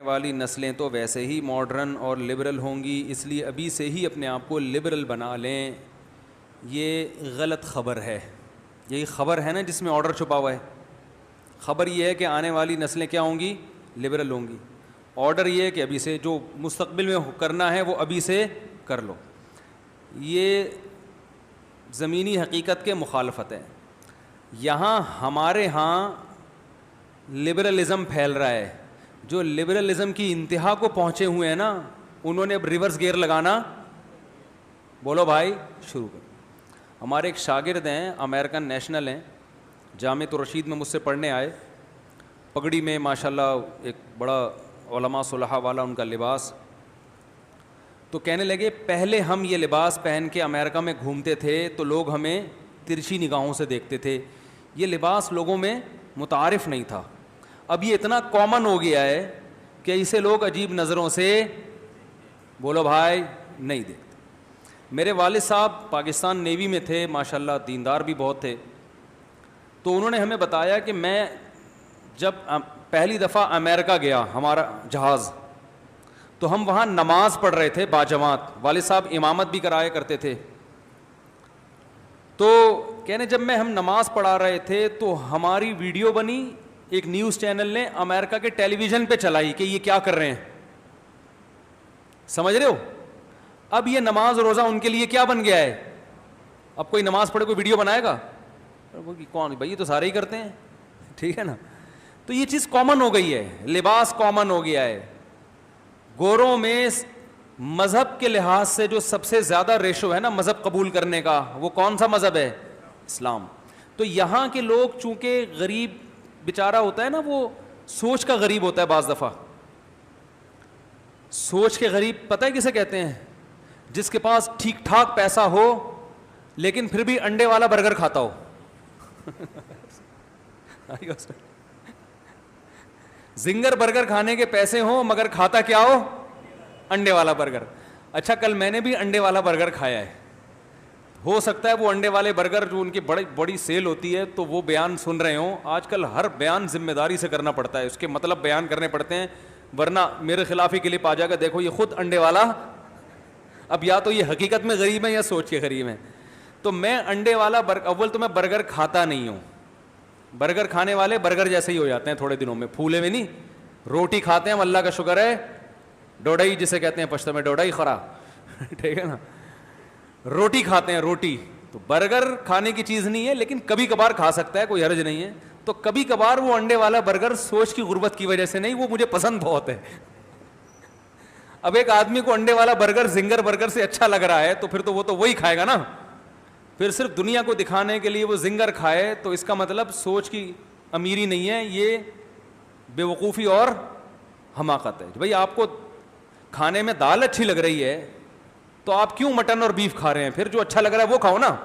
والی نسلیں تو ویسے ہی ماڈرن اور لبرل ہوں گی، اس لیے ابھی سے ہی اپنے آپ کو لبرل بنا لیں. یہ غلط خبر ہے. یہی خبر ہے نا جس میں آرڈر چھپا ہوا ہے. خبر یہ ہے کہ آنے والی نسلیں کیا ہوں گی؟ لبرل ہوں گی. آرڈر یہ ہے کہ ابھی سے جو مستقبل میں کرنا ہے وہ ابھی سے کر لو. یہ زمینی حقیقت کے مخالفت ہے. یہاں ہمارے ہاں لبرلزم پھیل رہا ہے. جو لبرلزم کی انتہا کو پہنچے ہوئے ہیں نا, انہوں نے اب ریورس گیئر لگانا بولو بھائی شروع کر. ہمارے ایک شاگرد ہیں, امریکن نیشنل ہیں, جامعۃ الرشید میں مجھ سے پڑھنے آئے, پگڑی میں ماشاءاللہ ایک بڑا علماء صلحاء والا ان کا لباس. تو کہنے لگے پہلے ہم یہ لباس پہن کے امریکہ میں گھومتے تھے تو لوگ ہمیں ترچھی نگاہوں سے دیکھتے تھے, یہ لباس لوگوں میں متعارف نہیں تھا. اب یہ اتنا کامن ہو گیا ہے کہ اسے لوگ عجیب نظروں سے بولو بھائی نہیں دیکھتے. میرے والد صاحب پاکستان نیوی میں تھے, ماشاءاللہ دیندار بھی بہت تھے. تو انہوں نے ہمیں بتایا کہ میں جب پہلی دفعہ امریکہ گیا, ہمارا جہاز, تو ہم وہاں نماز پڑھ رہے تھے باجماعت. والد صاحب امامت بھی کرایا کرتے تھے. تو کہنے جب میں ہم نماز پڑھا رہے تھے تو ہماری ویڈیو بنی, ایک نیوز چینل نے امریکہ کے ٹیلی ویژن پہ چلائی کہ یہ کیا کر رہے ہیں. سمجھ رہے ہو؟ اب یہ نماز روزہ ان کے لیے کیا بن گیا ہے. اب کوئی نماز پڑھے کوئی ویڈیو بنائے گا؟ کون بھائی, یہ تو سارے ہی کرتے ہیں, ٹھیک ہے نا. تو یہ چیز کامن ہو گئی ہے, لباس کامن ہو گیا ہے. گوروں میں مذہب کے لحاظ سے جو سب سے زیادہ ریشو ہے نا مذہب قبول کرنے کا, وہ کون سا مذہب ہے؟ اسلام. تو یہاں کے لوگ چونکہ غریب بیچارہ ہوتا ہے نا, وہ سوچ کا غریب ہوتا ہے بعض دفعہ. سوچ کے غریب پتہ ہے کسے کہتے ہیں؟ جس کے پاس ٹھیک ٹھاک پیسہ ہو لیکن پھر بھی انڈے والا برگر کھاتا ہو. زنگر برگر کھانے کے پیسے ہوں مگر کھاتا کیا ہو؟ انڈے والا برگر. اچھا کل میں نے بھی انڈے والا برگر کھایا ہے. ہو سکتا ہے وہ انڈے والے برگر جو ان کی بڑی سیل ہوتی ہے تو وہ بیان سن رہے ہوں. آج کل ہر بیان ذمہ داری سے کرنا پڑتا ہے, اس کے مطلب بیان کرنے پڑتے ہیں, ورنہ میرے خلاف ہی کلپ آ جائے گا, دیکھو یہ خود انڈے والا. اب یا تو یہ حقیقت میں غریب ہے یا سوچ کے غریب ہیں. تو میں انڈے والا اول تو میں برگر کھاتا نہیں ہوں. برگر کھانے والے برگر جیسے ہی ہو جاتے ہیں تھوڑے دنوں میں, پھولے میں نہیں. روٹی کھاتے ہیں, اللہ کا شکر ہے, ڈوڈائی جسے کہتے ہیں پشتو میں, ڈوڈائی خورا, ٹھیک ہے نا, روٹی کھاتے ہیں روٹی. تو برگر کھانے کی چیز نہیں ہے, لیکن کبھی کبھار کھا سکتا ہے, کوئی حرج نہیں ہے. تو کبھی کبھار وہ انڈے والا برگر سوچ کی غربت کی وجہ سے نہیں, وہ مجھے پسند بہت ہے. اب ایک آدمی کو انڈے والا برگر زنگر برگر سے اچھا لگ رہا ہے تو پھر تو وہ تو وہی کھائے گا نا. پھر صرف دنیا کو دکھانے کے لیے وہ زنگر کھائے تو اس کا مطلب سوچ کی امیری نہیں ہے, یہ بے وقوفی اور حماقت ہے. بھائی آپ کو کھانے میں دال اچھی لگ رہی ہے تو آپ کیوں مٹن اور بیف کھا رہے ہیں؟ پھر جو اچھا لگ رہا ہے وہ کھاؤ نا.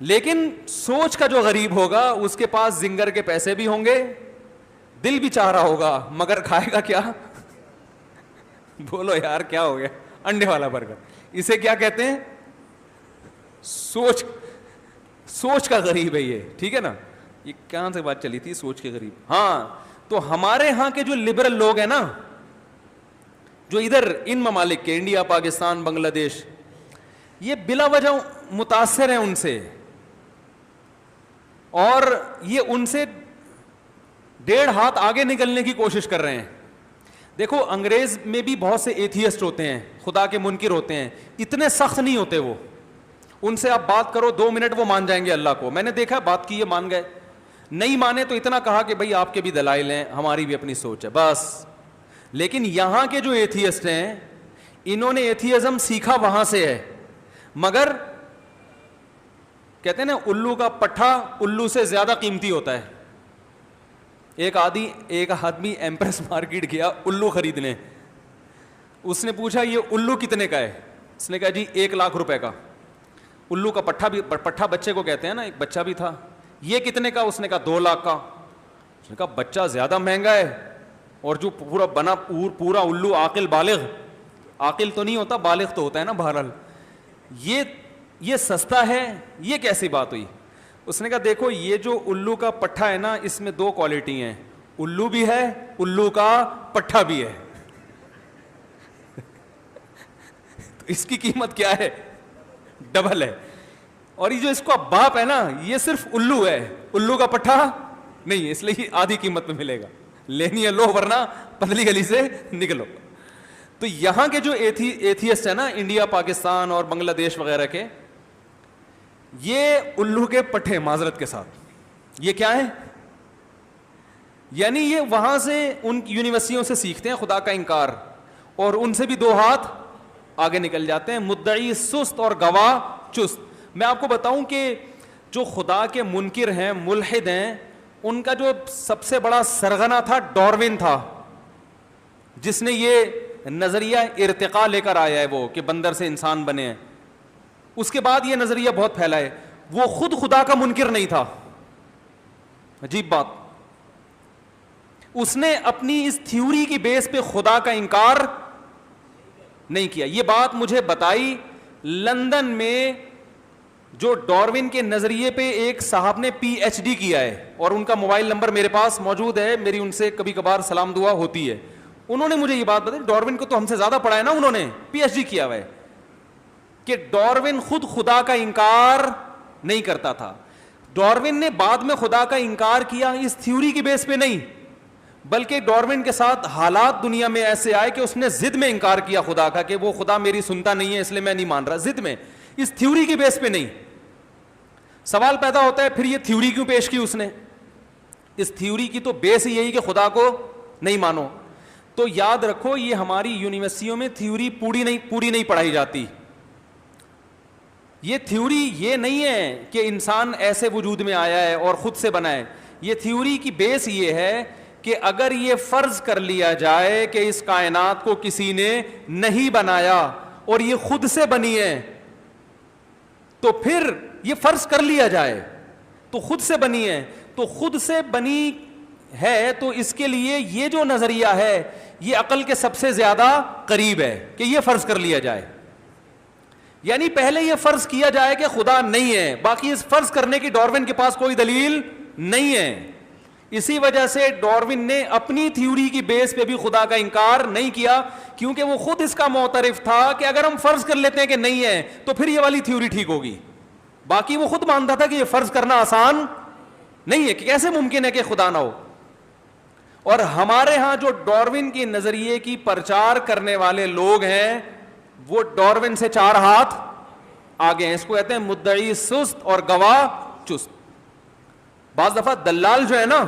لیکن سوچ کا جو غریب ہوگا اس کے پاس زنگر کے پیسے بھی ہوں گے, دل بھی چاہ رہا ہوگا, مگر کھائے گا کیا؟ بولو یار کیا ہو گیا؟ انڈے والا برگر. اسے کیا کہتے ہیں؟ سوچ کا غریب ہے یہ, ٹھیک ہے نا. یہ کہاں سے بات چلی تھی؟ سوچ کے غریب. ہاں, تو ہمارے ہاں کے جو لبرل لوگ ہیں نا, جو ادھر ان ممالک کے انڈیا, پاکستان, بنگلہ دیش, یہ بلا وجہ متاثر ہیں ان سے, اور یہ ان سے 1.5 ہاتھ آگے نکلنے کی کوشش کر رہے ہیں. دیکھو انگریز میں بھی بہت سے ایتھیسٹ ہوتے ہیں, خدا کے منکر ہوتے ہیں, اتنے سخت نہیں ہوتے وہ. ان سے آپ بات کرو 2 منٹ وہ مان جائیں گے اللہ کو. میں نے دیکھا بات کی, یہ مان گئے. نہیں مانے تو اتنا کہا کہ بھئی آپ کے بھی دلائل ہیں, ہماری بھی اپنی سوچ ہے, بس. لیکن یہاں کے جو ایتھیسٹ ہیں, انہوں نے ایتھیزم سیکھا وہاں سے ہے, مگر کہتے ہیں نا الو کا پٹھا الو سے زیادہ قیمتی ہوتا ہے. ایک آدمی ایمپریس مارکیٹ گیا الو خریدنے. اس نے پوچھا یہ الو کتنے کا ہے؟ اس نے کہا جی 1 لاکھ روپے کا. الو کا پٹھا بچے کو کہتے ہیں نا, ایک بچہ بھی تھا. یہ کتنے کا؟ اس نے کہا 2 لاکھ کا. اس نے کہا بچہ زیادہ مہنگا ہے, اور جو پورا بنا پورا الو عاقل بالغ, عاقل تو نہیں ہوتا بالغ تو ہوتا ہے نا بہرحال, یہ سستا ہے, یہ کیسی بات ہوئی؟ اس نے کہا دیکھو یہ جو الو کا پٹھا ہے نا, اس میں 2 کوالٹی ہیں. الو بھی ہے, الو کا پٹھا بھی ہے. تو اس کی قیمت کیا ہے؟ ڈبل ہے. اور یہ جو اس کا باپ ہے نا, یہ صرف الو ہے, الو کا پٹھا نہیں, اس لیے آدھی قیمت میں ملے گا. لینی ہے لو, ورنہ پتلی گلی سے نکلو. تو یہاں کے جو ایتھیسٹ ہیں نا, انڈیا, پاکستان اور بنگلہ دیش وغیرہ کے, یہ الو کے پٹھے, معذرت کے ساتھ, یہ کیا ہے؟ یعنی یہ وہاں سے ان یونیورسٹیوں سے سیکھتے ہیں خدا کا انکار, اور ان سے بھی دو ہاتھ آگے نکل جاتے ہیں. مدعی سست اور گواہ چست. میں آپ کو بتاؤں کہ جو خدا کے منکر ہیں, ملحد ہیں, ان کا جو سب سے بڑا سرغنہ تھا ڈاروین تھا, جس نے یہ نظریہ ارتقاء لے کر آیا ہے, وہ کہ بندر سے انسان بنے ہیں. اس کے بعد یہ نظریہ بہت پھیلا ہے. وہ خود خدا کا منکر نہیں تھا. عجیب بات, اس نے اپنی اس تھیوری کی بیس پہ خدا کا انکار نہیں کیا. یہ بات مجھے بتائی لندن میں, جو ڈاروین کے نظریے پہ ایک صاحب نے پی ایچ ڈی کیا ہے, اور ان کا موبائل نمبر میرے پاس موجود ہے, میری ان سے کبھی کبھار سلام دعا ہوتی ہے. انہوں نے مجھے یہ بات بتائی, ڈاروین کو تو ہم سے زیادہ پڑھا ہے نا, انہوں نے پی ایچ ڈی کیا ہوا ہے, کہ ڈاروین خود خدا کا انکار نہیں کرتا تھا. ڈاروین نے بعد میں خدا کا انکار کیا اس تھیوری کی بیس پہ نہیں, بلکہ ڈاروین کے ساتھ حالات دنیا میں ایسے آئے کہ اس نے ضد میں انکار کیا خدا کا, کہ وہ خدا میری سنتا نہیں ہے اس لیے میں نہیں مان رہا, ضد میں, اس تھیوری کی بیس پہ نہیں. سوال پیدا ہوتا ہے پھر یہ تھیوری کیوں پیش کی اس نے؟ اس تھیوری کی تو بیس ہی یہی کہ خدا کو نہیں مانو. تو یاد رکھو, یہ ہماری یونیورسٹیوں میں تھیوری پوری نہیں پڑھائی جاتی. یہ تھیوری یہ نہیں ہے کہ انسان ایسے وجود میں آیا ہے اور خود سے بنا ہے. یہ تھیوری کی بیس یہ ہے کہ اگر یہ فرض کر لیا جائے کہ اس کائنات کو کسی نے نہیں بنایا اور یہ خود سے بنی ہے, تو پھر یہ فرض کر لیا جائے تو خود سے بنی ہے, تو خود سے بنی ہے, تو اس کے لیے یہ جو نظریہ ہے یہ عقل کے سب سے زیادہ قریب ہے کہ یہ فرض کر لیا جائے. یعنی پہلے یہ فرض کیا جائے کہ خدا نہیں ہے, باقی اس فرض کرنے کی ڈاروین کے پاس کوئی دلیل نہیں ہے. اسی وجہ سے ڈاروین نے اپنی تھیوری کی بیس پہ بھی خدا کا انکار نہیں کیا, کیونکہ وہ خود اس کا معترف تھا کہ اگر ہم فرض کر لیتے ہیں کہ نہیں ہے تو پھر یہ والی تھیوری ٹھیک ہوگی. باقی وہ خود مانتا تھا کہ یہ فرض کرنا آسان نہیں ہے, کہ کیسے ممکن ہے کہ خدا نہ ہو. اور ہمارے ہاں جو ڈاروین کی نظریے کی پرچار کرنے والے لوگ ہیں, وہ ڈاروین سے 4 ہاتھ آگے ہیں. اس کو کہتے ہیں مدعی سست اور گواہ چست. بعض دفعہ دلال جو ہے نا,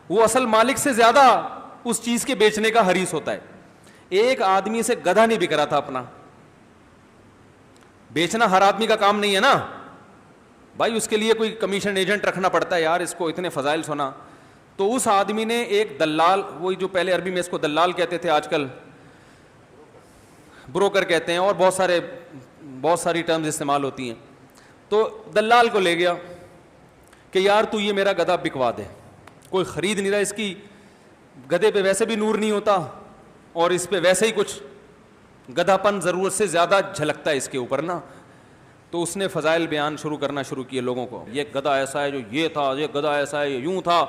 وہ اصل مالک سے زیادہ اس چیز کے بیچنے کا حریص ہوتا ہے. ایک آدمی سے گدھا نہیں بک رہا تھا اپنا, بیچنا ہر آدمی کا کام نہیں ہے نا بھائی, اس کے لیے کوئی کمیشن ایجنٹ رکھنا پڑتا ہے, یار اس کو اتنے فضائل سنا. تو اس آدمی نے ایک دلال, وہی جو پہلے عربی میں اس کو دلال کہتے تھے, آج کل بروکر کہتے ہیں, اور بہت ساری ٹرمز استعمال ہوتی ہیں. تو دلال کو لے گیا کہ یار تو یہ میرا گدھا بکوا دے, کوئی خرید نہیں رہا, اس کی گدھے پہ ویسے بھی نور نہیں ہوتا اور اس پہ ویسے ہی کچھ گدھا پن ضرورت سے زیادہ جھلکتا ہے اس کے اوپر نا. تو اس نے فضائل بیان کرنا شروع کیے لوگوں کو, یہ گدھا ایسا ہے جو یہ تھا, یہ گدھا ایسا ہے یوں تھا,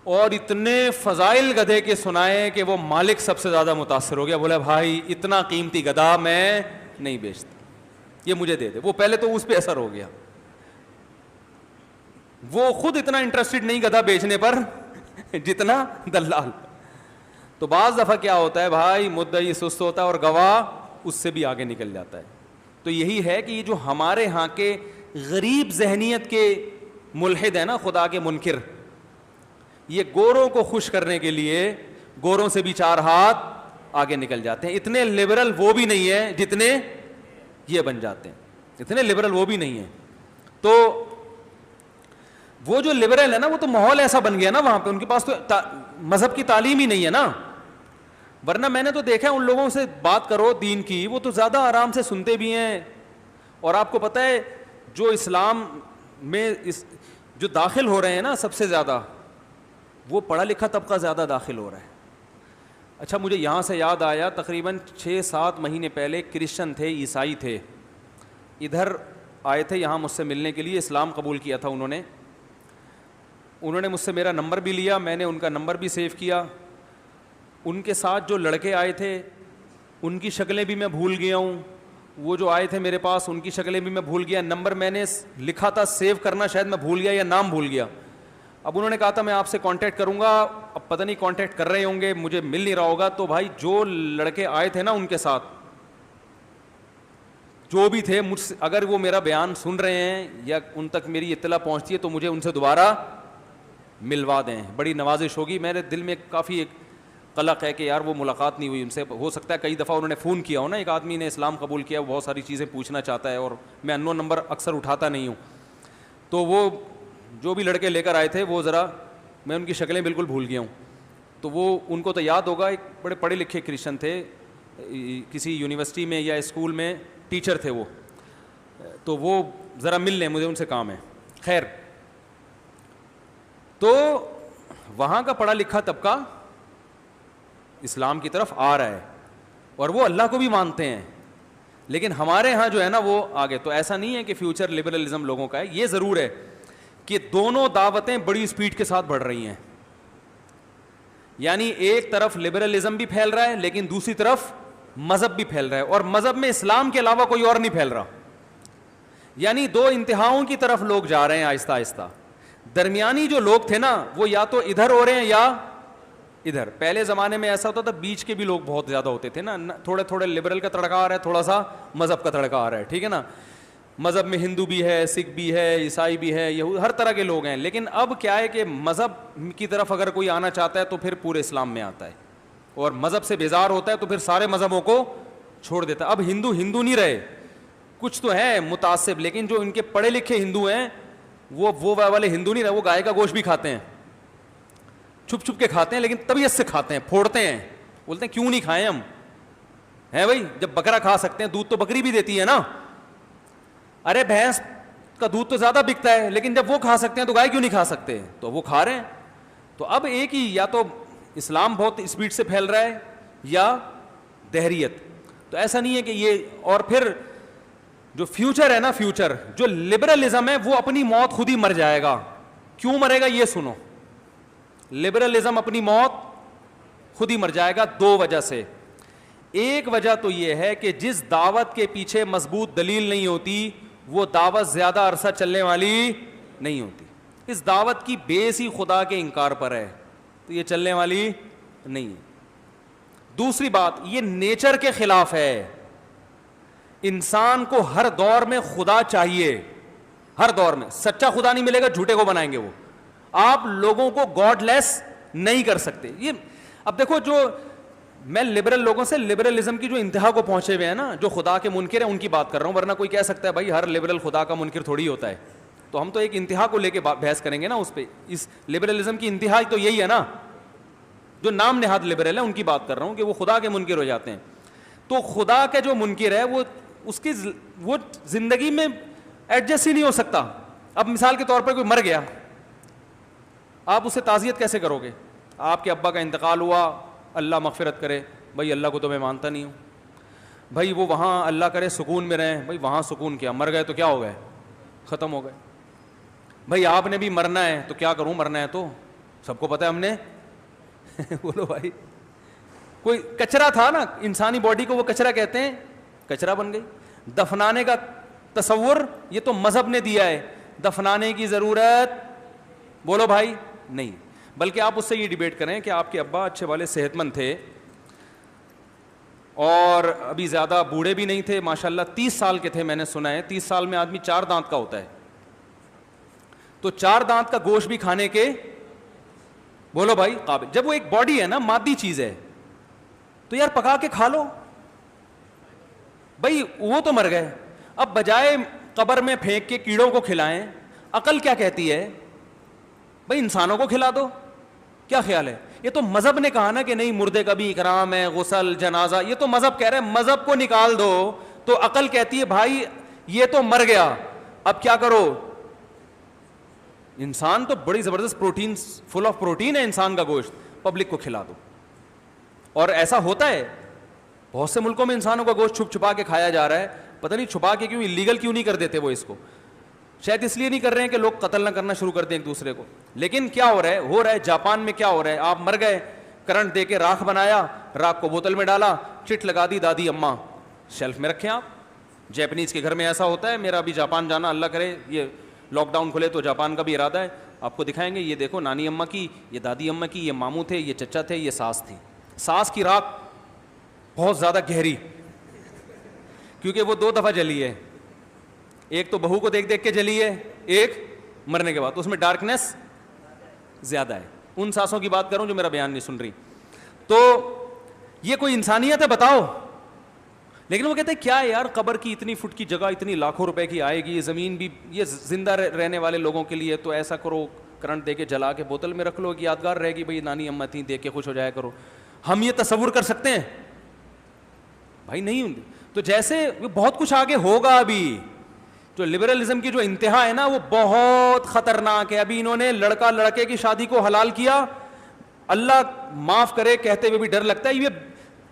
اور اتنے فضائل گدھے کے سنائے کہ وہ مالک سب سے زیادہ متاثر ہو گیا. بولا بھائی اتنا قیمتی گدھا میں نہیں بیچتا, یہ مجھے دے دے. وہ پہلے تو اس پہ اثر ہو گیا, وہ خود اتنا انٹرسٹڈ نہیں گدھا بیچنے پر جتنا دلال. تو بعض دفعہ کیا ہوتا ہے بھائی, مدعی سست ہوتا ہے اور گواہ اس سے بھی آگے نکل جاتا ہے. تو یہی ہے کہ یہ جو ہمارے ہاں کے غریب ذہنیت کے ملحد ہیں نا, خدا کے منکر, یہ گوروں کو خوش کرنے کے لیے گوروں سے بھی 4 ہاتھ آگے نکل جاتے ہیں. اتنے لبرل وہ بھی نہیں ہیں جتنے یہ بن جاتے ہیں, اتنے لبرل وہ بھی نہیں ہیں. تو وہ جو لبرل ہے نا, وہ تو ماحول ایسا بن گیا نا وہاں پہ, ان کے پاس تو مذہب کی تعلیم ہی نہیں ہے نا. ورنہ میں نے تو دیکھا ہے ان لوگوں سے بات کرو دین کی, وہ تو زیادہ آرام سے سنتے بھی ہیں. اور آپ کو پتہ ہے جو اسلام میں جو داخل ہو رہے ہیں نا سب سے زیادہ, وہ پڑھا لکھا طبقہ زیادہ داخل ہو رہا ہے. اچھا مجھے یہاں سے یاد آیا, تقریباً 6-7 مہینے پہلے کرسچن تھے, عیسائی تھے, ادھر آئے تھے یہاں مجھ سے ملنے کے لیے, اسلام قبول کیا تھا انہوں نے. انہوں نے مجھ سے میرا نمبر بھی لیا, میں نے ان کا نمبر بھی سیو کیا. ان کے ساتھ جو لڑکے آئے تھے ان کی شکلیں بھی میں بھول گیا ہوں, وہ جو آئے تھے میرے پاس ان کی شکلیں بھی میں بھول گیا, نمبر میں نے لکھا تھا سیو کرنا شاید میں بھول گیا یا نام بھول گیا. اب انہوں نے کہا تھا میں آپ سے کانٹیکٹ کروں گا, اب پتہ نہیں کانٹیکٹ کر رہے ہوں گے, مجھے مل نہیں رہا ہوگا. تو بھائی جو لڑکے آئے تھے نا ان کے ساتھ جو بھی تھے, مجھ سے اگر وہ میرا بیان سن رہے ہیں یا ان تک میری اطلاع پہنچتی ہے تو مجھے ان سے دوبارہ ملوا دیں, بڑی نوازش ہوگی. میرے دل میں کافی ایک قلق ہے کہ یار وہ ملاقات نہیں ہوئی ان سے. ہو سکتا ہے کئی دفعہ انہوں نے فون کیا ہو نا, ایک آدمی نے اسلام قبول کیا, وہ بہت ساری چیزیں پوچھنا چاہتا ہے اور میں انون نمبر اکثر اٹھاتا نہیں ہوں. تو وہ جو بھی لڑکے لے کر آئے تھے وہ ذرا میں ان کی شکلیں بالکل بھول گیا ہوں. تو وہ ان کو تو یاد ہوگا, ایک بڑے پڑھے لکھے کرسچن تھے, کسی یونیورسٹی میں یا اسکول میں ٹیچر تھے وہ, تو وہ ذرا مل لیں, مجھے ان سے کام ہے. خیر, تو وہاں کا پڑھا لکھا طبقہ اسلام کی طرف آ رہا ہے اور وہ اللہ کو بھی مانتے ہیں, لیکن ہمارے ہاں جو ہے نا وہ آگے. تو ایسا نہیں ہے کہ فیوچر لبرلزم لوگوں کا ہے, یہ ضرور ہے کہ دونوں دعوتیں بڑی سپیڈ کے ساتھ بڑھ رہی ہیں. یعنی ایک طرف لبرلزم بھی پھیل رہا ہے لیکن دوسری طرف مذہب بھی پھیل رہا ہے, اور مذہب میں اسلام کے علاوہ کوئی اور نہیں پھیل رہا. یعنی دو انتہاؤں کی طرف لوگ جا رہے ہیں آہستہ آہستہ. درمیانی جو لوگ تھے نا وہ یا تو ادھر ہو رہے ہیں یا ادھر. پہلے زمانے میں ایسا ہوتا تھا بیچ کے بھی لوگ بہت زیادہ ہوتے تھے نا, تھوڑے تھوڑے لبرل کا تڑکا آ رہا ہے, تھوڑا سا مذہب کا تڑکا آ رہا ہے, ٹھیک ہے نا. مذہب میں ہندو بھی ہے, سکھ بھی ہے, عیسائی بھی ہے, یہود, ہر طرح کے لوگ ہیں. لیکن اب کیا ہے کہ مذہب کی طرف اگر کوئی آنا چاہتا ہے تو پھر پورے اسلام میں آتا ہے, اور مذہب سے بیزار ہوتا ہے تو پھر سارے مذہبوں کو چھوڑ دیتا ہے. اب ہندو نہیں رہے, کچھ تو ہے متعصب, لیکن جو ان کے پڑھے لکھے ہندو ہیں وہ والے ہندو نہیں رہے. وہ گائے کا گوشت بھی کھاتے ہیں, چھپ چھپ کے کھاتے ہیں, لیکن طبیعت سے کھاتے ہیں, پھوڑتے ہیں, بولتے ہیں کیوں نہیں کھائیں ہم, ہیں بھائی جب بکرا کھا سکتے ہیں, دودھ تو بکری بھی دیتی ہے نا. ارے بھینس کا دودھ تو زیادہ بکتا ہے, لیکن جب وہ کھا سکتے ہیں تو گائے کیوں نہیں کھا سکتے, تو وہ کھا رہے ہیں. تو اب ایک ہی, یا تو اسلام بہت اسپیڈ سے پھیل رہا ہے یا دہریت. تو ایسا نہیں ہے کہ یہ, اور پھر جو فیوچر ہے نا, فیوچر جو لبرلزم ہے وہ اپنی موت خود ہی مر جائے گا. کیوں مرے گا یہ سنو, لبرلزم اپنی موت خود ہی مر جائے گا دو وجہ سے. ایک وجہ تو یہ ہے کہ جس دعوت کے پیچھے مضبوط دلیل نہیں ہوتی وہ دعوت زیادہ عرصہ چلنے والی نہیں ہوتی. اس دعوت کی بیس ہی خدا کے انکار پر ہے تو یہ چلنے والی نہیں ہے. دوسری بات, یہ نیچر کے خلاف ہے. انسان کو ہر دور میں خدا چاہیے, ہر دور میں. سچا خدا نہیں ملے گا, جھوٹے کو بنائیں گے وہ. آپ لوگوں کو گاڈ لیس نہیں کر سکتے. یہ اب دیکھو, جو میں لبرل لوگوں سے, لبرلزم کی جو انتہا کو پہنچے ہوئے ہیں نا, جو خدا کے منکر ہیں ان کی بات کر رہا ہوں, ورنہ کوئی کہہ سکتا ہے بھائی ہر لبرل خدا کا منکر تھوڑی ہوتا ہے. تو ہم تو ایک انتہا کو لے کے بحث کریں گے نا اس پہ. اس لبرلزم کی انتہا تو یہی ہے نا, جو نام نہاد لبرل ہے ان کی بات کر رہا ہوں کہ وہ خدا کے منکر ہو جاتے ہیں. تو خدا کا جو منکر ہے وہ اس کی وہ زندگی میں ایڈجسٹ ہی نہیں ہو سکتا. اب مثال کے طور پر کوئی مر گیا, آپ اسے تعزیت کیسے کرو گے؟ آپ کے ابا کا انتقال ہوا, اللہ مغفرت کرے, بھائی اللہ کو تو میں مانتا نہیں ہوں, بھائی وہ وہاں اللہ کرے سکون میں رہیں, بھائی وہاں سکون کیا, مر گئے تو کیا ہو گئے, ختم ہو گئے. بھائی آپ نے بھی مرنا ہے تو کیا کروں, مرنا ہے تو سب کو پتہ ہے ہم نے بولو بھائی, کوئی کچرا تھا نا انسانی باڈی کو, وہ کچرا کہتے ہیں, کچرا بن گئی. دفنانے کا تصور یہ تو مذہب نے دیا ہے, دفنانے کی ضرورت بولو بھائی نہیں. بلکہ آپ اس سے یہ ڈیبیٹ کریں کہ آپ کے ابا اچھے والے صحت مند تھے اور ابھی زیادہ بوڑھے بھی نہیں تھے, ماشاءاللہ 30 سال کے تھے, میں نے سنا ہے 30 سال میں آدمی 4 دانت کا ہوتا ہے, تو 4 دانت کا گوشت بھی کھانے کے بولو بھائی قابل. جب وہ ایک باڈی ہے نا, مادی چیز ہے, تو یار پکا کے کھا لو. بھائی وہ تو مر گئے, اب بجائے قبر میں پھینک کے کیڑوں کو کھلائیں, عقل کیا کہتی ہے, بھائی انسانوں کو کھلا دو. کیا خیال ہے؟ یہ تو مذہب نے کہا نا کہ نہیں مردے کا بھی اکرام ہے, غسل, جنازہ, یہ تو مذہب کہہ رہا ہے, مذہب کو نکال دو. تو عقل کہتی ہے بھائی یہ تو مر گیا, اب کیا کرو, انسان تو بڑی زبردست پروٹین, فل آف پروٹین ہے انسان کا گوشت, پبلک کو کھلا دو. اور ایسا ہوتا ہے بہت سے ملکوں میں انسانوں کا گوشت چھپ چھپا کے کھایا جا رہا ہے. پتہ نہیں چھپا کے کیوں, لیگل کیوں نہیں کر دیتے وہ اس کو, شاید اس لیے نہیں کر رہے ہیں کہ لوگ قتل نہ کرنا شروع کر دیں ایک دوسرے کو. لیکن کیا ہو رہا ہے جاپان میں کیا ہو رہا ہے, آپ مر گئے, کرنٹ دے کے راکھ بنایا, راکھ کو بوتل میں ڈالا, چٹ لگا دی دادی اماں, شیلف میں رکھیں آپ. جیپنیز کے گھر میں ایسا ہوتا ہے. میرا بھی جاپان جانا, اللہ کرے یہ لاک ڈاؤن کھلے تو جاپان کا بھی ارادہ ہے, آپ کو دکھائیں گے. یہ دیکھو نانی اماں کی, یہ دادی اماں کی, یہ ماموں تھے, یہ چچا تھے, یہ ساس تھی. ساس کی راکھ بہت زیادہ گہری, کیونکہ وہ 2 دفعہ جلی ہے. ایک تو بہو کو دیکھ دیکھ کے جلی ہے, ایک مرنے کے بعد, تو اس میں ڈارکنیس زیادہ ہے. ان ساسوں کی بات کروں جو میرا بیان نہیں سن رہی. تو یہ کوئی انسانیت ہے بتاؤ؟ لیکن وہ کہتے ہیں کیا ہے یار, قبر کی اتنی فٹ کی جگہ اتنی لاکھوں روپے کی آئے گی, یہ زمین بھی یہ زندہ رہنے والے لوگوں کے لیے, تو ایسا کرو کرنٹ دے کے جلا کے بوتل میں رکھ لو کہ یادگار رہے گی, بھائی نانی اماں تھیں, دیکھ کے خوش ہو جایا کرو. ہم یہ تصور کر سکتے ہیں بھائی؟ نہیں. تو جیسے بہت کچھ آگے ہوگا ابھی. جو لبرلزم کی جو انتہا ہے نا وہ بہت خطرناک ہے. ابھی انہوں نے لڑکا لڑکے کی شادی کو حلال کیا, اللہ معاف کرے کہتے ہوئے بھی ڈر لگتا ہے, یہ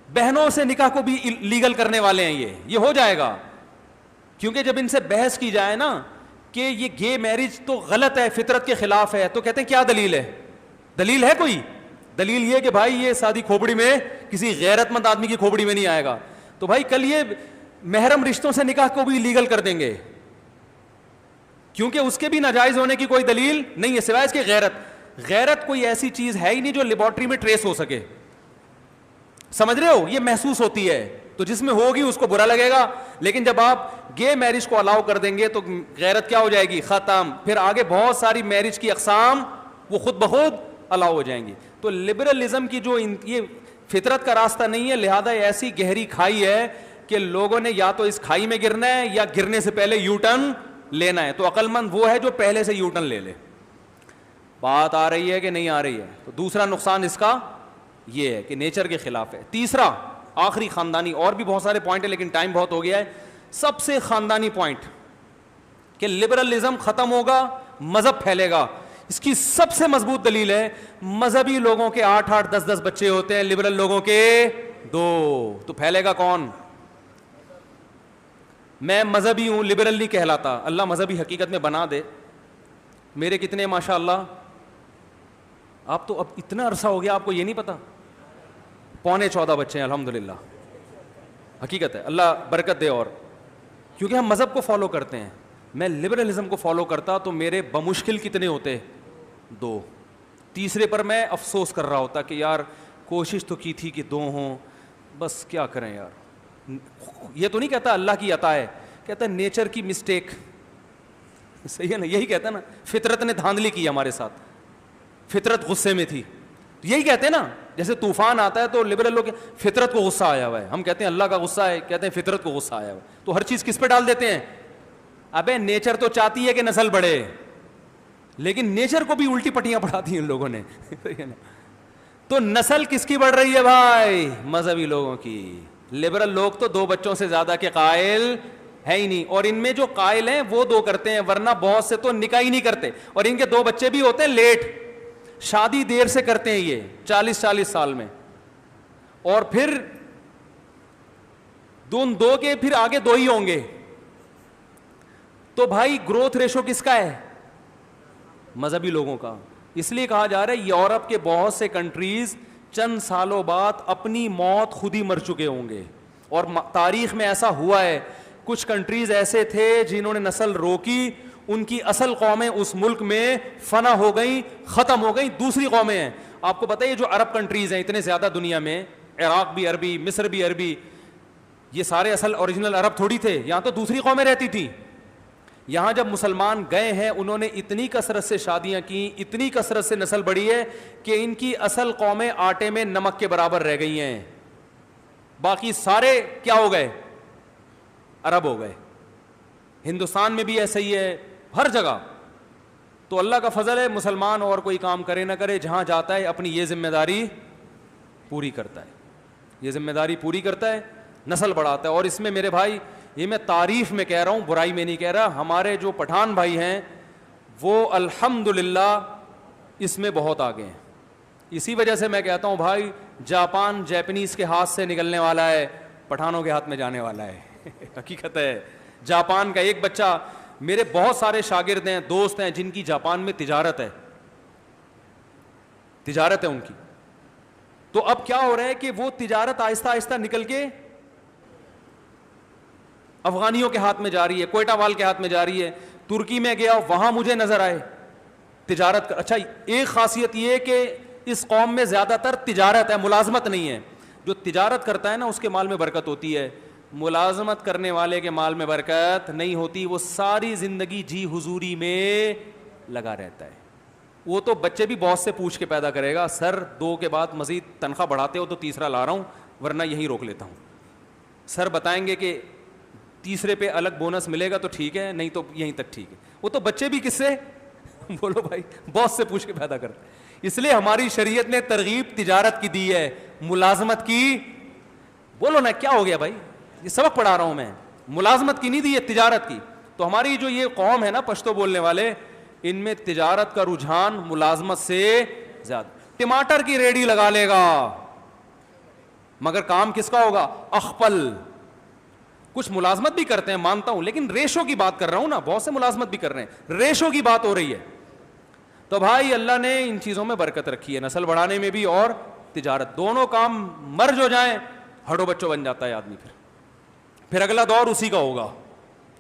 بہنوں سے نکاح کو بھی لیگل کرنے والے ہیں. یہ ہو جائے گا, کیونکہ جب ان سے بحث کی جائے نا کہ یہ گے میرج تو غلط ہے, فطرت کے خلاف ہے, تو کہتے ہیں کیا دلیل ہے؟ دلیل ہے کوئی؟ دلیل یہ کہ بھائی یہ شادی کھوپڑی میں کسی غیرت مند آدمی کی کھوپڑی میں نہیں آئے گا. تو بھائی کل یہ محرم رشتوں سے نکاح کو بھی لیگل کر دیں گے, کیونکہ اس کے بھی ناجائز ہونے کی کوئی دلیل نہیں ہے سوائے اس کے غیرت کوئی ایسی چیز ہے ہی نہیں جو لیبارٹری میں ٹریس ہو سکے. سمجھ رہے ہو؟ یہ محسوس ہوتی ہے, تو جس میں ہوگی اس کو برا لگے گا. لیکن جب آپ گے میرج کو الاؤ کر دیں گے تو غیرت کیا ہو جائے گی؟ ختم. پھر آگے بہت ساری میرج کی اقسام وہ خود بخود الاؤ ہو جائیں گی. تو لبرلزم کی جو یہ فطرت کا راستہ نہیں ہے, لہذا ایسی گہری کھائی ہے کہ لوگوں نے یا تو اس کھائی میں گرنا ہے یا گرنے سے پہلے یو ٹرن لینا ہے. تو عقل مند وہ ہے جو پہلے سے یو ٹرن لے لے. بات آ رہی ہے کہ نہیں آ رہی ہے؟ تو دوسرا نقصان اس کا یہ ہے کہ نیچر کے خلاف ہے. تیسرا آخری خاندانی, اور بھی بہت سارے پوائنٹ ہیں لیکن ٹائم بہت ہو گیا ہے, سب سے خاندانی پوائنٹ کہ لبرلزم ختم ہوگا, مذہب پھیلے گا. اس کی سب سے مضبوط دلیل ہے مذہبی لوگوں کے 8-8 10-10 بچے ہوتے ہیں, لبرل لوگوں کے 2. تو پھیلے گا کون؟ میں مذہبی ہوں, لبرل نہیں کہلاتا. اللہ مذہبی حقیقت میں بنا دے. میرے کتنے ماشاء اللہ, آپ تو اب اتنا عرصہ ہو گیا آپ کو یہ نہیں پتا, 14.25 بچے ہیں الحمدللہ. حقیقت ہے, اللہ برکت دے. اور کیونکہ ہم مذہب کو فالو کرتے ہیں. میں لبرلزم کو فالو کرتا تو میرے بمشکل کتنے ہوتے؟ 2. تیسرے پر میں افسوس کر رہا ہوتا کہ یار کوشش تو کی تھی کہ 2 ہوں, بس کیا کریں یار. یہ تو نہیں کہتا اللہ کی عطا ہے, کہتا ہے نیچر کی مسٹیک. صحیح ہے نا, یہی کہتا ہے نا, فطرت نے دھاندلی کی ہمارے ساتھ, فطرت غصے میں تھی. یہی کہتے ہیں نا, جیسے طوفان آتا ہے تو لبرل لوگ فطرت کو غصہ آیا ہوا ہے, ہم کہتے ہیں اللہ کا غصہ ہے, کہتے ہیں فطرت کو غصہ آیا ہوا ہے. تو ہر چیز کس پہ ڈال دیتے ہیں؟ ابے نیچر تو چاہتی ہے کہ نسل بڑھے, لیکن نیچر کو بھی الٹی پٹیاں پڑھا دی ان لوگوں نے. تو نسل کس کی بڑھ رہی ہے بھائی؟ مذہبی لوگوں کی. لبرل لوگ تو 2 بچوں سے زیادہ کے قائل ہے ہی نہیں, اور ان میں جو قائل ہیں وہ 2 کرتے ہیں, ورنہ بہت سے تو نکاح ہی نہیں کرتے. اور ان کے 2 بچے بھی ہوتے ہیں لیٹ, شادی دیر سے کرتے ہیں یہ 40 سال میں, اور پھر 2 کے پھر آگے 2 ہی ہوں گے. تو بھائی گروتھ ریشو کس کا ہے؟ مذہبی لوگوں کا. اس لیے کہا جا رہا ہے یورپ کے بہت سے کنٹریز چند سالوں بعد اپنی موت خود ہی مر چکے ہوں گے. اور تاریخ میں ایسا ہوا ہے, کچھ کنٹریز ایسے تھے جنہوں نے نسل روکی, ان کی اصل قومیں اس ملک میں فنا ہو گئیں, ختم ہو گئیں, دوسری قومیں ہیں. آپ کو پتہ ہے یہ جو عرب کنٹریز ہیں اتنے زیادہ دنیا میں, عراق بھی عربی, مصر بھی عربی, یہ سارے اصل اوریجنل عرب تھوڑی تھے, یہاں تو دوسری قومیں رہتی تھیں. یہاں جب مسلمان گئے ہیں انہوں نے اتنی کثرت سے شادیاں کی, اتنی کثرت سے نسل بڑھی ہے کہ ان کی اصل قومیں آٹے میں نمک کے برابر رہ گئی ہیں, باقی سارے کیا ہو گئے؟ عرب ہو گئے. ہندوستان میں بھی ایسا ہی ہے, ہر جگہ. تو اللہ کا فضل ہے, مسلمان اور کوئی کام کرے نہ کرے, جہاں جاتا ہے اپنی یہ ذمہ داری پوری کرتا ہے, یہ ذمہ داری پوری کرتا ہے, نسل بڑھاتا ہے. اور اس میں میرے بھائی, یہ میں تعریف میں کہہ رہا ہوں, برائی میں نہیں کہہ رہا, ہمارے جو پٹھان بھائی ہیں وہ الحمدللہ اس میں بہت آگے ہیں. اسی وجہ سے میں کہتا ہوں بھائی, جاپان جیپنیز کے ہاتھ سے نکلنے والا ہے, پٹھانوں کے ہاتھ میں جانے والا ہے. حقیقت ہے. جاپان کا ایک بچہ میرے بہت سارے شاگرد ہیں, دوست ہیں جن کی جاپان میں تجارت ہے ان کی. تو اب کیا ہو رہا ہے کہ وہ تجارت آہستہ آہستہ نکل کے افغانیوں کے ہاتھ میں جا رہی ہے, کوئٹہ وال کے ہاتھ میں جا رہی ہے. ترکی میں گیا, وہاں مجھے نظر آئے تجارت. اچھا, ایک خاصیت یہ کہ اس قوم میں زیادہ تر تجارت ہے, ملازمت نہیں ہے. جو تجارت کرتا ہے نا اس کے مال میں برکت ہوتی ہے, ملازمت کرنے والے کے مال میں برکت نہیں ہوتی. وہ ساری زندگی جی حضوری میں لگا رہتا ہے. وہ تو بچے بھی باس سے پوچھ کے پیدا کرے گا, سر 2 کے بعد مزید تنخواہ بڑھاتے ہو تو تیسرا لا رہا ہوں ورنہ یہیں روک لیتا ہوں. سر بتائیں گے کہ تیسرے پہ الگ بونس ملے گا تو ٹھیک ہے, نہیں تو یہیں تک ٹھیک ہے. وہ تو بچے بھی کس سے بولو بھائی, باس سے پوچھ کے پیدا کرتے. اس لیے ہماری شریعت نے ترغیب تجارت کی دی ہے, ملازمت کی. بولو نا کیا ہو گیا بھائی, یہ سبق پڑھا رہا ہوں میں. ملازمت کی نہیں دی ہے, تجارت کی. تو ہماری جو یہ قوم ہے نا پشتو بولنے والے, ان میں تجارت کا رجحان ملازمت سے زیادہ. ٹماٹر کی ریڑھی لگا لے گا مگر کام کس کا ہوگا؟ اخپل. کچھ ملازمت بھی کرتے ہیں مانتا ہوں, لیکن ریشو کی بات کر رہا ہوں نا, بہت سے ملازمت بھی کر رہے ہیں, ریشو کی بات ہو رہی ہے. تو بھائی اللہ نے ان چیزوں میں برکت رکھی ہے, نسل بڑھانے میں بھی اور تجارت. دونوں کام مرج ہو جائیں ہڈو بچوں بن جاتا ہے آدمی. پھر اگلا دور اسی کا ہوگا.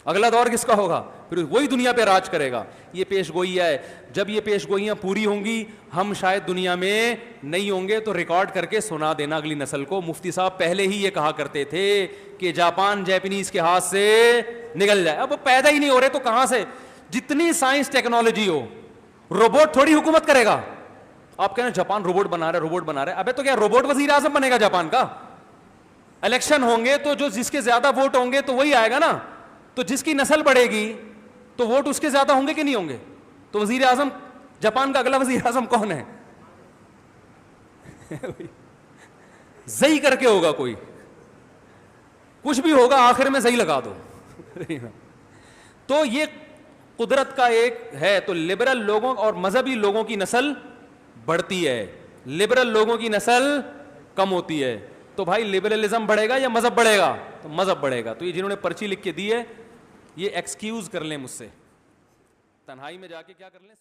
اگلا دور کس کا ہوگا؟ پھر وہی دنیا پہ راج کرے گا. یہ پیش گوئیاں ہے, جب یہ پیش گوئیاں پوری ہوں گی ہم شاید دنیا میں نہیں ہوں گے تو ریکارڈ کر کے سنا دینا اگلی نسل کو. مفتی صاحب پہلے ہی یہ کہا کرتے تھے کہ جاپان جیپنیز کے ہاتھ سے نکل جائے. اب وہ پیدا ہی نہیں ہو رہے تو کہاں سے؟ جتنی سائنس ٹیکنالوجی ہو, روبوٹ تھوڑی حکومت کرے گا. آپ کہنا جاپان روبوٹ بنا رہا ہے, ابے تو کیا روبوٹ وزیر اعظم بنے گا جاپان کا؟ الیکشن ہوں گے تو جس کے زیادہ ووٹ ہوں گے تو وہی آئے گا نا. تو جس کی نسل بڑھے گی تو ووٹ اس کے زیادہ ہوں گے کہ نہیں ہوں گے؟ تو وزیر اعظم جاپان کا اگلا وزیر اعظم کون ہے؟ زئی کر کے ہوگا, کوئی کچھ بھی ہوگا آخر میں زئی لگا دو. تو یہ قدرت کا ایک ہے. تو لبرل لوگوں اور مذہبی لوگوں کی نسل بڑھتی ہے, لبرل لوگوں کی نسل کم ہوتی ہے. تو بھائی لبرلزم بڑھے گا یا مذہب بڑھے گا؟ تو مذہب بڑھے گا. تو یہ جنہوں نے پرچی لکھ کے دی ہے یہ ایکسکیوز کر لیں مجھ سے, تنہائی میں جا کے کیا کر لیں.